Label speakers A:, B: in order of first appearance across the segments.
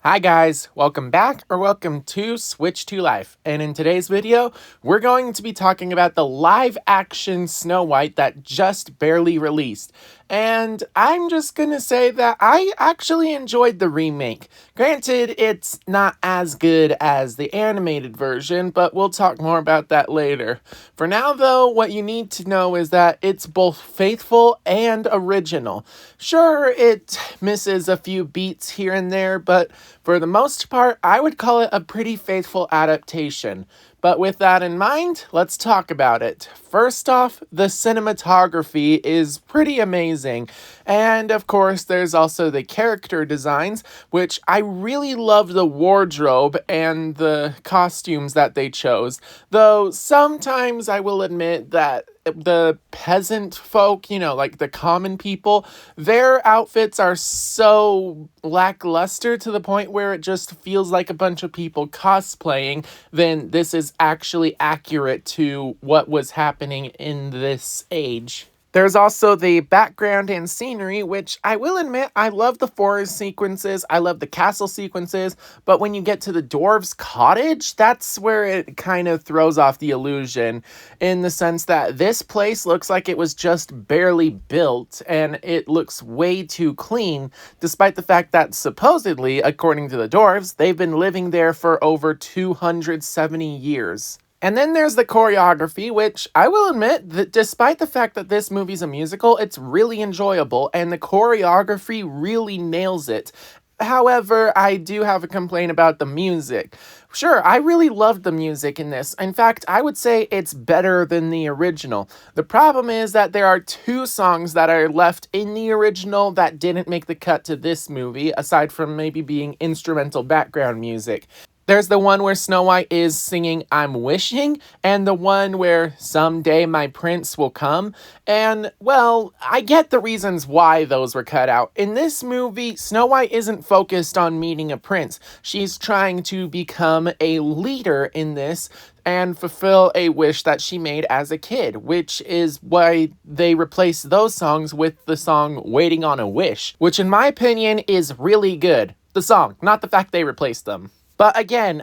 A: Hi guys, welcome back or welcome to Switch to Life. And in today's video, we're going to be talking about the live action Snow White that just barely released. And I'm just gonna say that I actually enjoyed the remake. Granted, it's not as good as the animated version, but we'll talk more about that later. For now though, what you need to know is that it's both faithful and original. Sure, it misses a few beats here and there, but for the most part, I would call it a pretty faithful adaptation. But with that in mind, let's talk about it. First off, the cinematography is pretty amazing. And of course, there's also the character designs, which I really love the wardrobe and the costumes that they chose. Though sometimes I will admit that the peasant folk, like the common people, their outfits are so lackluster to the point where it just feels like a bunch of people cosplaying. Then this is actually accurate to what was happening in this age. There's also the background and scenery, which I will admit, I love the forest sequences, I love the castle sequences, but when you get to the dwarves' cottage, that's where it kind of throws off the illusion, in the sense that this place looks like it was just barely built, and it looks way too clean, despite the fact that supposedly, according to the dwarves, they've been living there for over 270 years. And then there's the choreography, which I will admit that despite the fact that this movie's a musical, it's really enjoyable, and the choreography really nails it. However, I do have a complaint about the music. Sure, I really loved the music in this. In fact, I would say it's better than the original. The problem is that there are two songs that are left in the original that didn't make the cut to this movie, aside from maybe being instrumental background music. There's the one where Snow White is singing I'm Wishing, and the one where Someday My Prince Will Come. And, well, I get the reasons why those were cut out. In this movie, Snow White isn't focused on meeting a prince. She's trying to become a leader in this and fulfill a wish that she made as a kid, which is why they replaced those songs with the song Waiting on a Wish, which in my opinion is really good. The song, not the fact they replaced them. But again,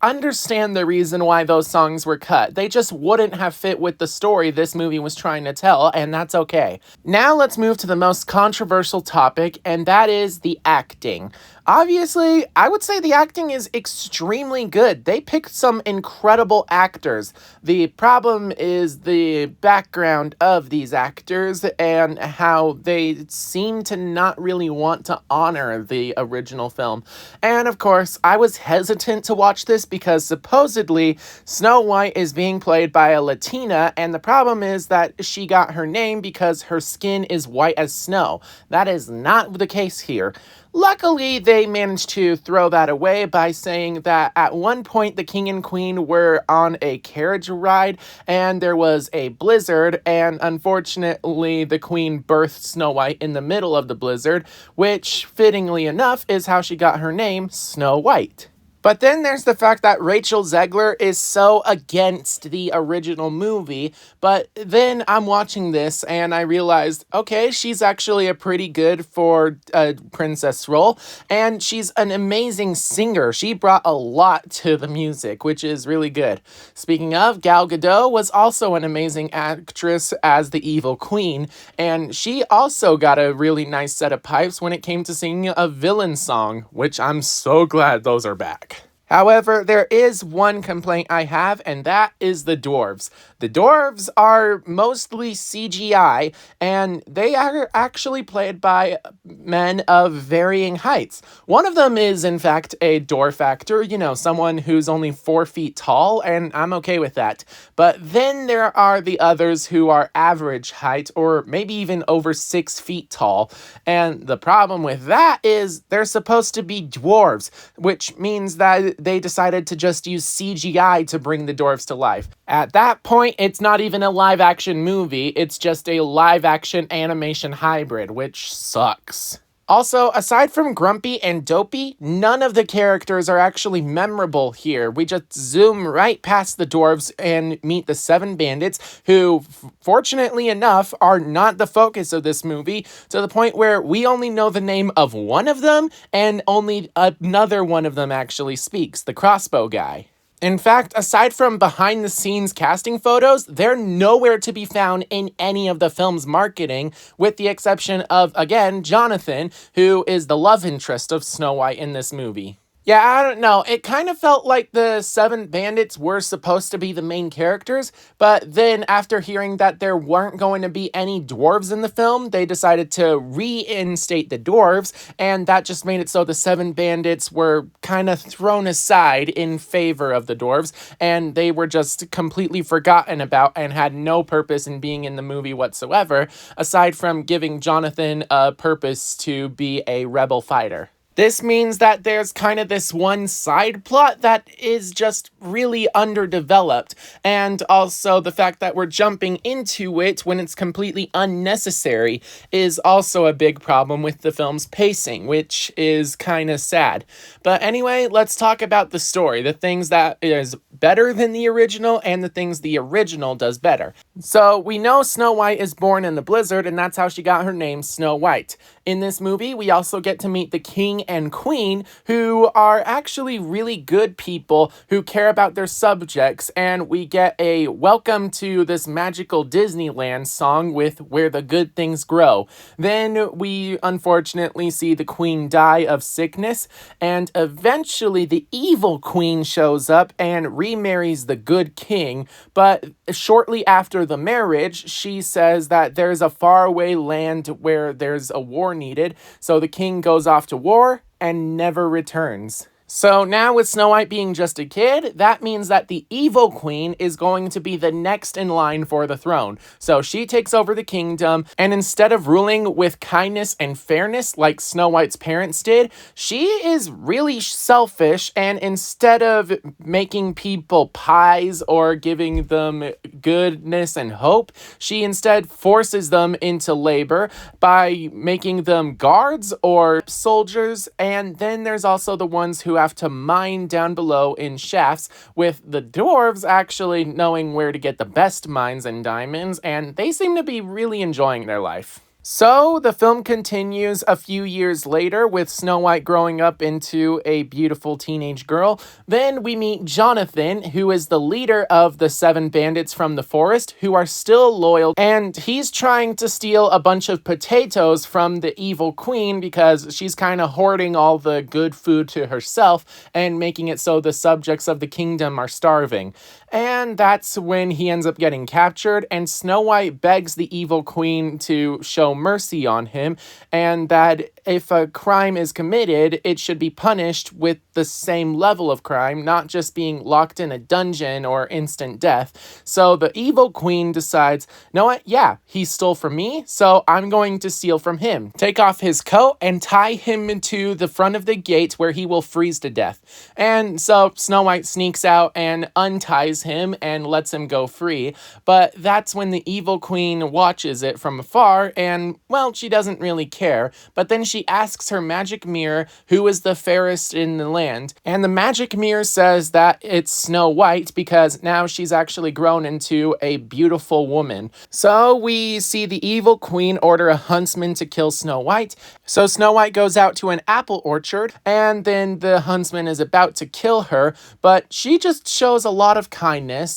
A: understand the reason why those songs were cut. They just wouldn't have fit with the story this movie was trying to tell, and that's okay. Now let's move to the most controversial topic, and that is the acting. Obviously, I would say the acting is extremely good. They picked some incredible actors. The problem is the background of these actors and how they seem to not really want to honor the original film. And of course, I was hesitant to watch this because supposedly Snow White is being played by a Latina, and the problem is that she got her name because her skin is white as snow. That is not the case here. Luckily, they managed to throw that away by saying that at one point the king and queen were on a carriage ride and there was a blizzard, and unfortunately the queen birthed Snow White in the middle of the blizzard, which fittingly enough is how she got her name, Snow White. But then there's the fact that Rachel Zegler is so against the original movie, but then I'm watching this and I realized, okay, she's actually a pretty good for a princess role, and she's an amazing singer. She brought a lot to the music, which is really good. Speaking of, Gal Gadot was also an amazing actress as the evil queen, and she also got a really nice set of pipes when it came to singing a villain song, which I'm so glad those are back. However, there is one complaint I have, and that is the dwarves. The dwarves are mostly CGI, and they are actually played by men of varying heights. One of them is, in fact, a dwarf actor, someone who's only 4 feet tall, and I'm okay with that. But then there are the others who are average height, or maybe even over 6 feet tall. And the problem with that is they're supposed to be dwarves, which means that they decided to just use CGI to bring the dwarves to life. At that point, it's not even a live-action movie, it's just a live-action animation hybrid, which sucks. Also, aside from Grumpy and Dopey, none of the characters are actually memorable here. We just zoom right past the dwarves and meet the 7 bandits, who, fortunately enough, are not the focus of this movie, to the point where we only know the name of one of them, and only another one of them actually speaks, the crossbow guy. In fact, aside from behind the scenes casting photos, they're nowhere to be found in any of the film's marketing, with the exception of, again, Jonathan, who is the love interest of Snow White in this movie. Yeah, I don't know. It kind of felt like the 7 bandits were supposed to be the main characters, but then after hearing that there weren't going to be any dwarves in the film, they decided to reinstate the dwarves, and that just made it so the 7 bandits were kind of thrown aside in favor of the dwarves, and they were just completely forgotten about and had no purpose in being in the movie whatsoever, aside from giving Jonathan a purpose to be a rebel fighter. This means that there's kind of this one side plot that is just really underdeveloped, and also the fact that we're jumping into it when it's completely unnecessary is also a big problem with the film's pacing, which is kind of sad. But anyway, let's talk about the story, the things that is better than the original and the things the original does better. So we know Snow White is born in the blizzard, and that's how she got her name, Snow White. In this movie, we also get to meet the king and queen, who are actually really good people who care about their subjects, and we get a welcome to this magical Disneyland song with Where the Good Things Grow. Then we unfortunately see the queen die of sickness, and eventually the evil queen shows up and remarries the good king, but shortly after the marriage, she says that there's a faraway land where there's a war needed, so the king goes off to war and never returns. So now with Snow White being just a kid, that means that the evil queen is going to be the next in line for the throne. So she takes over the kingdom, and instead of ruling with kindness and fairness like Snow White's parents did, she is really selfish, and instead of making people pies or giving them goodness and hope, she instead forces them into labor by making them guards or soldiers, and then there's also the ones who have to mine down below in shafts, with the dwarves actually knowing where to get the best mines and diamonds, and they seem to be really enjoying their life. So, the film continues a few years later with Snow White growing up into a beautiful teenage girl. Then we meet Jonathan, who is the leader of the 7 bandits from the forest, who are still loyal, and he's trying to steal a bunch of potatoes from the evil queen because she's kind of hoarding all the good food to herself and making it so the subjects of the kingdom are starving. And that's when he ends up getting captured, and Snow White begs the evil queen to show mercy on him, and that if a crime is committed, it should be punished with the same level of crime, not just being locked in a dungeon or instant death. So the evil queen decides, know what, yeah, he stole from me, so I'm going to steal from him. Take off his coat and tie him into the front of the gate where he will freeze to death. And so Snow White sneaks out and unties him and lets him go free, but that's when the evil queen watches it from afar, and, well, she doesn't really care, but then she asks her magic mirror who is the fairest in the land, and the magic mirror says that it's Snow White because now she's actually grown into a beautiful woman. So we see the evil queen order a huntsman to kill Snow White, so Snow White goes out to an apple orchard, and then the huntsman is about to kill her, but she just shows a lot of kindness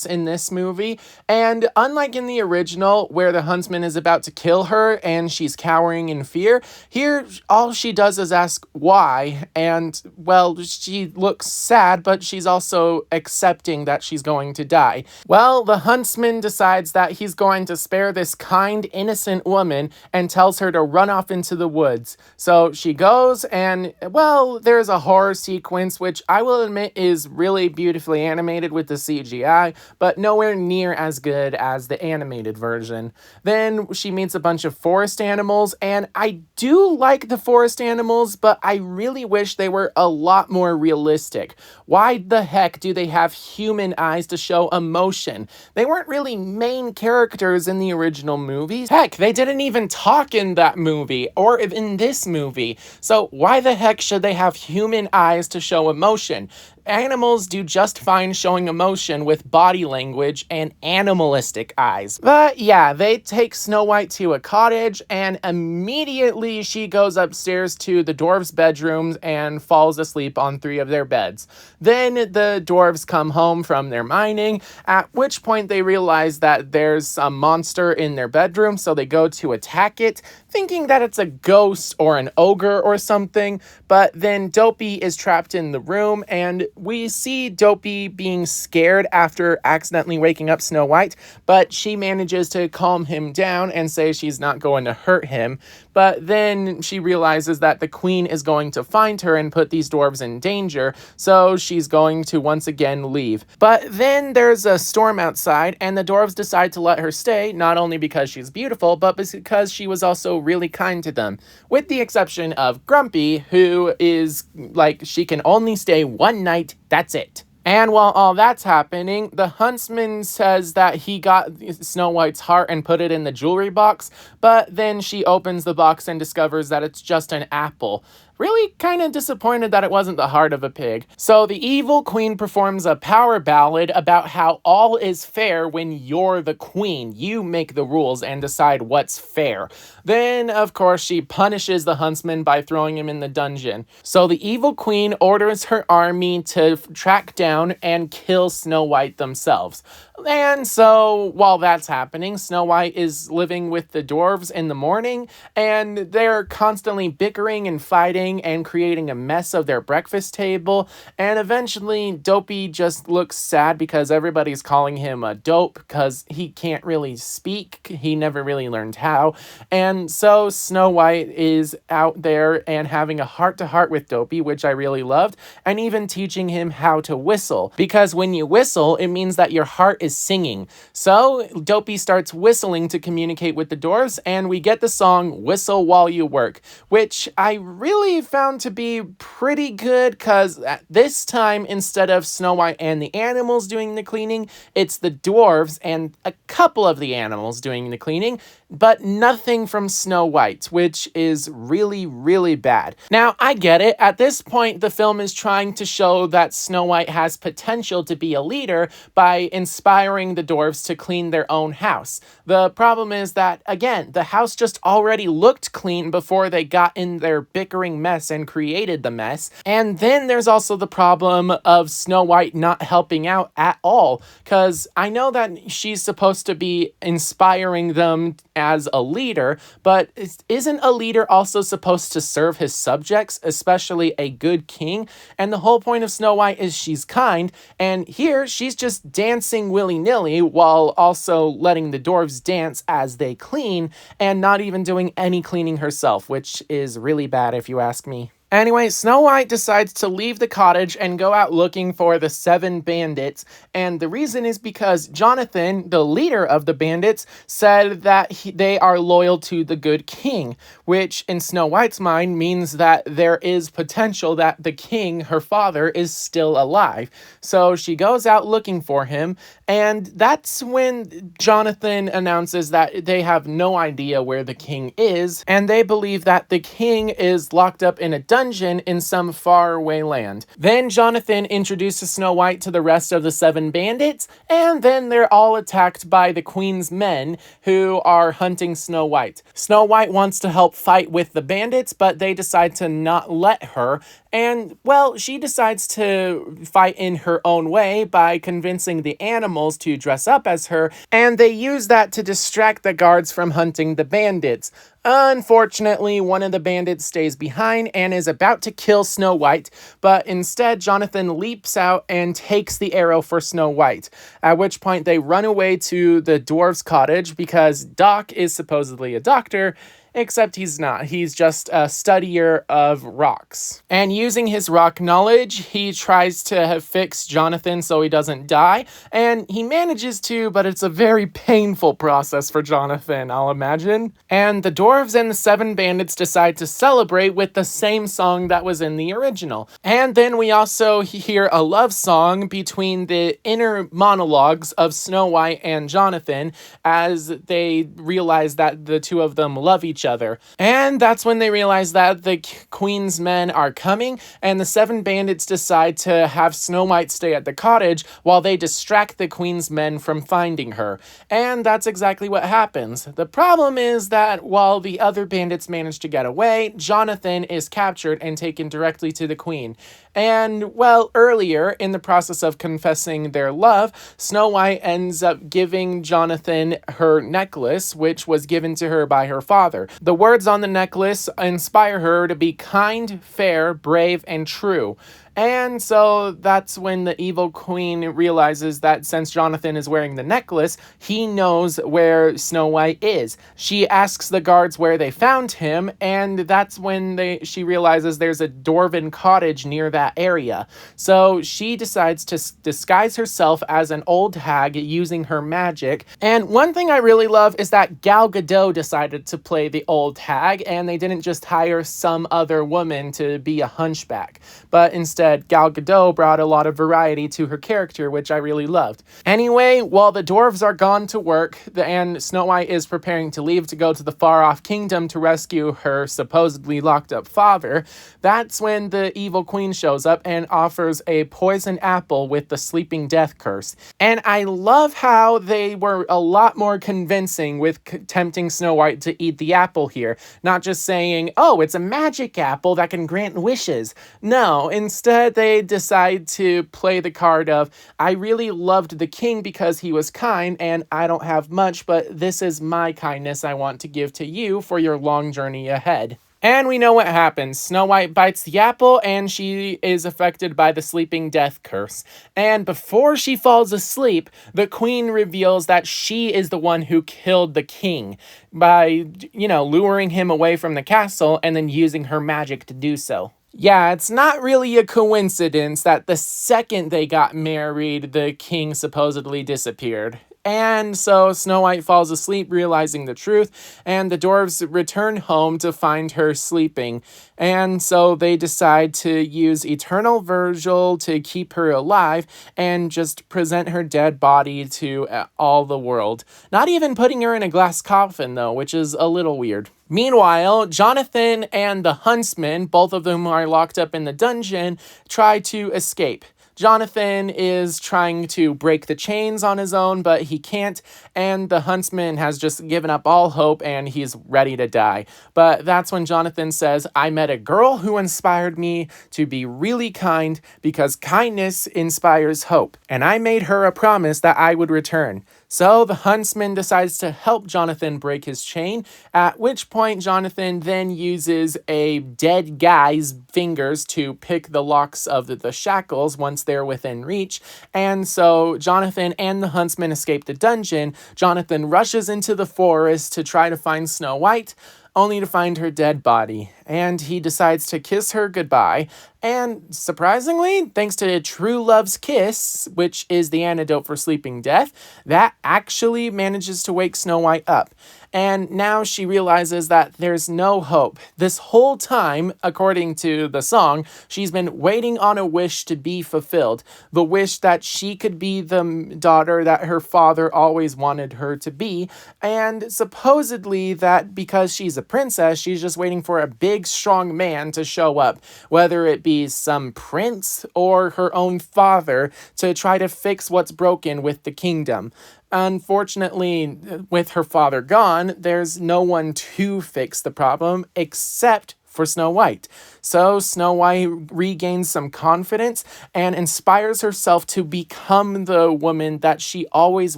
A: in this movie, and unlike in the original where the huntsman is about to kill her and she's cowering in fear, here all she does is ask why, and, well, she looks sad, but she's also accepting that she's going to die. Well, the huntsman decides that he's going to spare this kind, innocent woman and tells her to run off into the woods. So she goes, and, well, there's a horror sequence, which I will admit is really beautifully animated with the CGI, but nowhere near as good as the animated version. Then she meets a bunch of forest forest animals, and I do like the forest animals, but I really wish they were a lot more realistic. Why the heck do they have human eyes to show emotion? They weren't really main characters in the original movies. Heck, they didn't even talk in that movie or in this movie. So why the heck should they have human eyes to show emotion? Animals do just fine showing emotion with body language and animalistic eyes. But yeah, they take Snow White to a cottage, and immediately she goes upstairs to the dwarves' bedrooms and falls asleep on 3 of their beds. Then the dwarves come home from their mining, at which point they realize that there's a monster in their bedroom, so they go to attack it, thinking that it's a ghost or an ogre or something. But then Dopey is trapped in the room, and we see Dopey being scared after accidentally waking up Snow White, but she manages to calm him down and say she's not going to hurt him. But then she realizes that the queen is going to find her and put these dwarves in danger, so she's going to once again leave. But then there's a storm outside, and the dwarves decide to let her stay, not only because she's beautiful, but because she was also really kind to them. With the exception of Grumpy, who is like, she can only stay 1 night, that's it. And while all that's happening, the huntsman says that he got Snow White's heart and put it in the jewelry box, but then she opens the box and discovers that it's just an apple. Really kind of disappointed that it wasn't the heart of a pig. So the evil queen performs a power ballad about how all is fair when you're the queen. You make the rules and decide what's fair. Then, of course, she punishes the huntsman by throwing him in the dungeon. So the evil queen orders her army to track down and kill Snow White themselves. And so while that's happening, Snow White is living with the dwarves in the morning, and they're constantly bickering and fighting and creating a mess of their breakfast table. And eventually Dopey just looks sad because everybody's calling him a dope because he can't really speak. He never really learned how. And so Snow White is out there and having a heart-to-heart with Dopey, which I really loved, and even teaching him how to whistle. Because when you whistle, it means that your heart is singing. So Dopey starts whistling to communicate with the dwarves, and we get the song Whistle While You Work, which I really found to be pretty good because at this time, instead of Snow White and the animals doing the cleaning, it's the dwarves and a couple of the animals doing the cleaning, but nothing from Snow White, which is really, really bad. Now, I get it. At this point, the film is trying to show that Snow White has potential to be a leader by inspiring the dwarves to clean their own house. The problem is that, again, the house just already looked clean before they got in their bickering mess and created the mess. And then there's also the problem of Snow White not helping out at all, because I know that she's supposed to be inspiring them as a leader, but isn't a leader also supposed to serve his subjects, especially a good king? And the whole point of Snow White is she's kind, and here she's just dancing willy-nilly while also letting the dwarves dance as they clean and not even doing any cleaning herself, which is really bad if you ask me. Anyway, Snow White decides to leave the cottage and go out looking for the 7 bandits, and the reason is because Jonathan, the leader of the bandits, said that they are loyal to the good king, which in Snow White's mind means that there is potential that the king, her father, is still alive. So she goes out looking for him, and that's when Jonathan announces that they have no idea where the king is, and they believe that the king is locked up in a dungeon in some faraway land. Then Jonathan introduces Snow White to the rest of the 7 bandits, and then they're all attacked by the queen's men who are hunting Snow White. Snow White wants to help fight with the bandits, but they decide to not let her, and, well, she decides to fight in her own way by convincing the animals to dress up as her, and they use that to distract the guards from hunting the bandits. Unfortunately, one of the bandits stays behind and is about to kill Snow White, but instead Jonathan leaps out and takes the arrow for Snow White, at which point they run away to the dwarves' cottage because Doc is supposedly a doctor, except he's not. He's just a studier of rocks. And using his rock knowledge, he tries to fix Jonathan so he doesn't die, and he manages to, but it's a very painful process for Jonathan, I'll imagine. And the dwarves and the seven bandits decide to celebrate with the same song that was in the original. And then we also hear a love song between the inner monologues of Snow White and Jonathan as they realize that the two of them love each other. And that's when they realize that the queen's men are coming, and the seven bandits decide to have Snow White stay at the cottage while they distract the queen's men from finding her. And that's exactly what happens. The problem is that while the other bandits manage to get away, Jonathan is captured and taken directly to the queen. And, well, earlier, in the process of confessing their love, Snow White ends up giving Jonathan her necklace, which was given to her by her father. The words on the necklace inspire her to be kind, fair, brave, and true. And so that's when the evil queen realizes that since Jonathan is wearing the necklace, he knows where Snow White is. She asks the guards where they found him, and that's when she realizes there's a dwarven cottage near that area. So she decides to disguise herself as an old hag using her magic. And one thing I really love is that Gal Gadot decided to play the old hag, and they didn't just hire some other woman to be a hunchback, but instead Gal Gadot brought a lot of variety to her character, which I really loved. Anyway, while the dwarves are gone to work, and Snow White is preparing to leave to go to the far-off kingdom to rescue her supposedly locked-up father, that's when the evil queen shows up and offers a poison apple with the sleeping death curse. And I love how they were a lot more convincing with tempting Snow White to eat the apple here, not just saying, oh, it's a magic apple that can grant wishes. No, instead they decide to play the card of, I really loved the king because he was kind, and I don't have much, but this is my kindness I want to give to you for your long journey ahead. And we know what happens. Snow White bites the apple, and she is affected by the sleeping death curse. And before she falls asleep, the queen reveals that she is the one who killed the king by, luring him away from the castle and then using her magic to do so. Yeah, it's not really a coincidence that the second they got married, the king supposedly disappeared. And so Snow White falls asleep, realizing the truth, and the dwarves return home to find her sleeping. And so they decide to use Eternal Virgil to keep her alive and just present her dead body to all the world. Not even putting her in a glass coffin, though, which is a little weird. Meanwhile, Jonathan and the huntsman, both of them are locked up in the dungeon, try to escape. Jonathan is trying to break the chains on his own, but he can't, and the huntsman has just given up all hope and he's ready to die. But that's when Jonathan says, I met a girl who inspired me to be really kind because kindness inspires hope, and I made her a promise that I would return. So the huntsman decides to help Jonathan break his chain, at which point Jonathan then uses a dead guy's fingers to pick the locks of the shackles once they're within reach. And so Jonathan and the huntsman escape the dungeon. Jonathan rushes into the forest to try to find Snow White, only to find her dead body, and he decides to kiss her goodbye. And surprisingly, thanks to True Love's kiss, which is the antidote for sleeping death, that actually manages to wake Snow White up. And now she realizes that there's no hope. This whole time, according to the song, she's been waiting on a wish to be fulfilled. The wish that she could be the daughter that her father always wanted her to be. And supposedly that because she's a princess, she's just waiting for a big, strong man to show up, whether it be some prince or her own father, to try to fix what's broken with the kingdom. Unfortunately, with her father gone, there's no one to fix the problem except for Snow White. So Snow White regains some confidence and inspires herself to become the woman that she always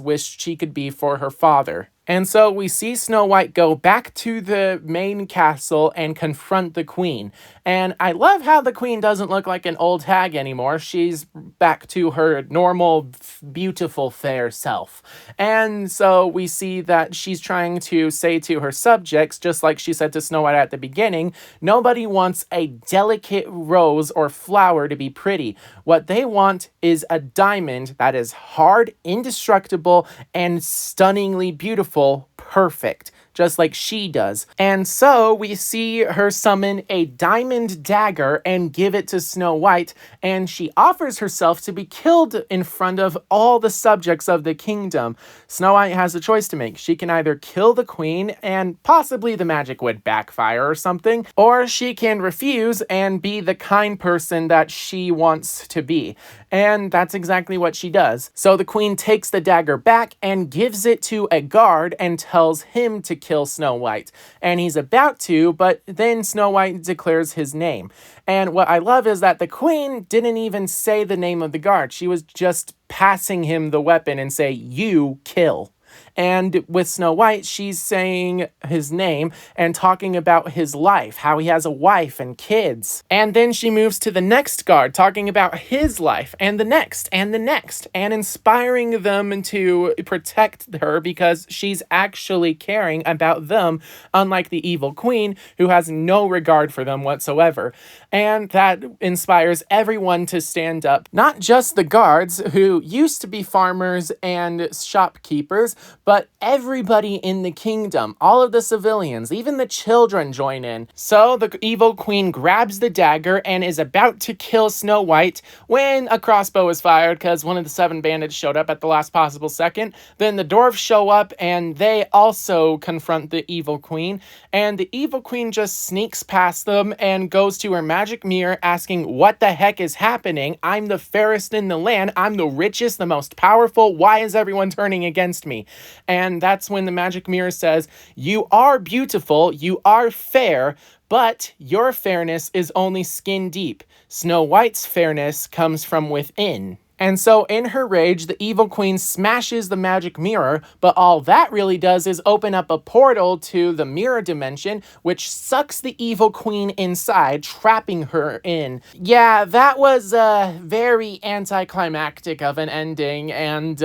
A: wished she could be for her father. And so we see Snow White go back to the main castle and confront the queen. And I love how the queen doesn't look like an old hag anymore. She's back to her normal, beautiful, fair self. And so we see that she's trying to say to her subjects, just like she said to Snow White at the beginning, nobody wants a delicate rose or flower to be pretty. What they want is a diamond that is hard, indestructible, and stunningly beautiful, perfect, just like she does. And so we see her summon a diamond dagger and give it to Snow White, and she offers herself to be killed in front of all the subjects of the kingdom. Snow White has a choice to make. She can either kill the queen and possibly the magic would backfire or something, or she can refuse and be the kind person that she wants to be. And that's exactly what she does. So the queen takes the dagger back and gives it to a guard and tells him to kill Snow White. And he's about to, but then Snow White declares his name. And what I love is that the queen didn't even say the name of the guard. She was just passing him the weapon and say, "You kill." And with Snow White, she's saying his name and talking about his life, how he has a wife and kids. And then she moves to the next guard, talking about his life and the next, and inspiring them to protect her because she's actually caring about them, unlike the evil queen, who has no regard for them whatsoever. And that inspires everyone to stand up, not just the guards, who used to be farmers and shopkeepers, but everybody in the kingdom, all of the civilians, even the children join in. So the evil queen grabs the dagger and is about to kill Snow White when a crossbow is fired because one of the 7 bandits showed up at the last possible second. Then the dwarves show up and they also confront the evil queen. And the evil queen just sneaks past them and goes to her magic mirror asking, "What the heck is happening? I'm the fairest in the land. I'm the richest, the most powerful. Why is everyone turning against me?" And that's when the magic mirror says, "You are beautiful, you are fair, but your fairness is only skin deep. Snow White's fairness comes from within." And so in her rage, the evil queen smashes the magic mirror, but all that really does is open up a portal to the mirror dimension, which sucks the evil queen inside, trapping her in. Yeah, that was very anticlimactic of an ending, and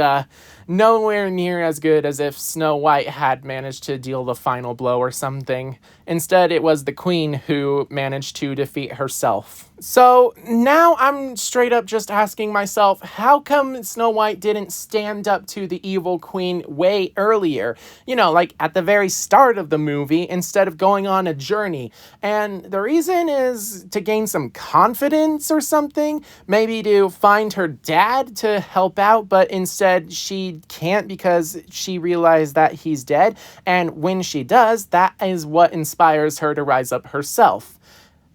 A: nowhere near as good as if Snow White had managed to deal the final blow or something. Instead, it was the queen who managed to defeat herself. So now I'm straight up just asking myself, how come Snow White didn't stand up to the evil queen way earlier? You know, like at the very start of the movie, instead of going on a journey. And the reason is to gain some confidence or something, maybe to find her dad to help out, but instead she can't because she realized that he's dead. And when she does, that is what inspires her to rise up herself.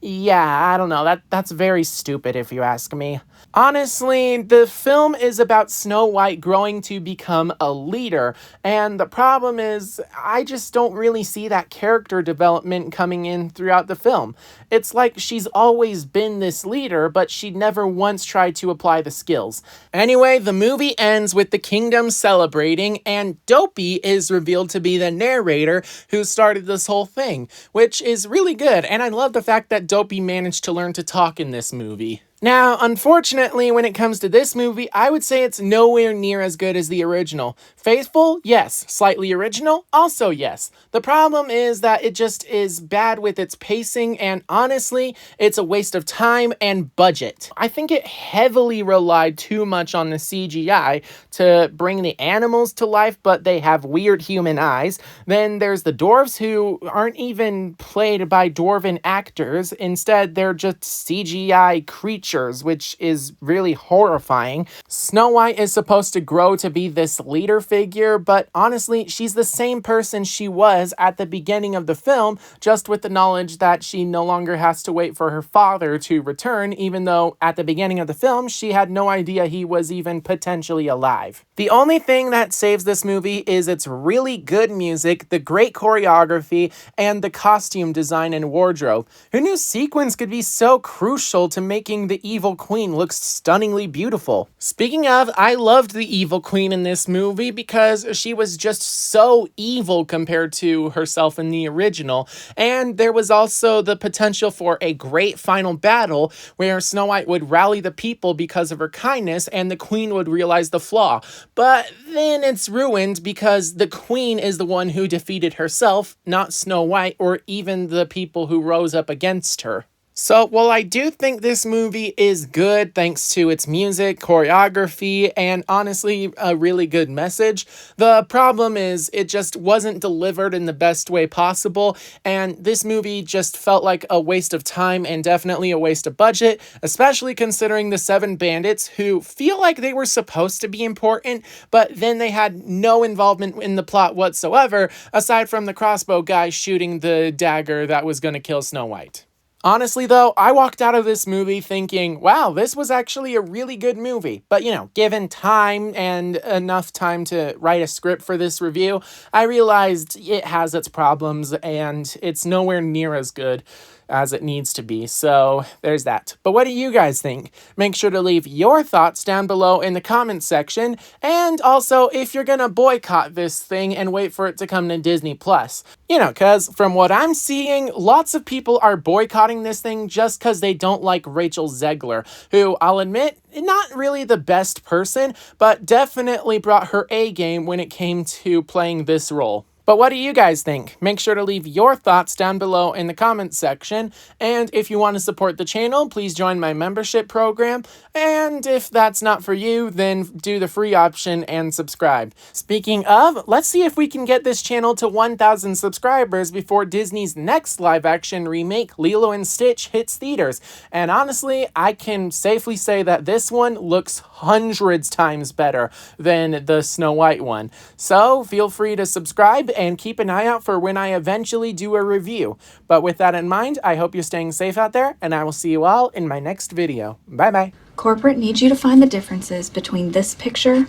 A: Yeah, I don't know. That's very stupid if you ask me. Honestly, the film is about Snow White growing to become a leader, and the problem is I just don't really see that character development coming in throughout the film. It's like she's always been this leader, but she never once tried to apply the skills. Anyway, the movie ends with the kingdom celebrating, and Dopey is revealed to be the narrator who started this whole thing, which is really good, and I love the fact that Dopey managed to learn to talk in this movie. Now, unfortunately, when it comes to this movie, I would say it's nowhere near as good as the original. Faithful? Yes. Slightly original? Also yes. The problem is that it just is bad with its pacing, and honestly, it's a waste of time and budget. I think it heavily relied too much on the CGI to bring the animals to life, but they have weird human eyes. Then there's the dwarves who aren't even played by dwarven actors. Instead, they're just CGI creatures, which is really horrifying. Snow White is supposed to grow to be this leader figure, but honestly, she's the same person she was at the beginning of the film, just with the knowledge that she no longer has to wait for her father to return, even though at the beginning of the film, she had no idea he was even potentially alive. The only thing that saves this movie is its really good music, the great choreography, and the costume design and wardrobe. Who knew sequins could be so crucial to making the the evil queen looks stunningly beautiful. Speaking of, I loved the evil queen in this movie because she was just so evil compared to herself in the original, and there was also the potential for a great final battle where Snow White would rally the people because of her kindness and the queen would realize the flaw. But then it's ruined because the queen is the one who defeated herself, not Snow White or even the people who rose up against her. So, while I do think this movie is good thanks to its music, choreography, and honestly a really good message, the problem is it just wasn't delivered in the best way possible, and this movie just felt like a waste of time and definitely a waste of budget, especially considering the 7 bandits who feel like they were supposed to be important, but then they had no involvement in the plot whatsoever, aside from the crossbow guy shooting the dagger that was going to kill Snow White. Honestly, though, I walked out of this movie thinking, wow, this was actually a really good movie. But, given time and enough time to write a script for this review, I realized it has its problems and it's nowhere near as good as it needs to be. So there's that. But what do you guys think? Make sure to leave your thoughts down below in the comments section. And also, if you're gonna boycott this thing and wait for it to come to Disney Plus. Because from what I'm seeing, lots of people are boycotting this thing just because they don't like Rachel Zegler, who I'll admit, not really the best person, but definitely brought her A game when it came to playing this role. But what do you guys think? Make sure to leave your thoughts down below in the comments section. And if you want to support the channel, please join my membership program. And if that's not for you, then do the free option and subscribe. Speaking of, let's see if we can get this channel to 1,000 subscribers before Disney's next live-action remake, Lilo and Stitch, hits theaters. And honestly, I can safely say that this one looks hundreds times better than the Snow White one. So feel free to subscribe and keep an eye out for when I eventually do a review. But with that in mind, I hope you're staying safe out there, and I will see you all in my next video. Bye-bye.
B: Corporate needs you to find the differences between this picture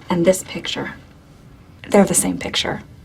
B: and this picture. They're the same picture.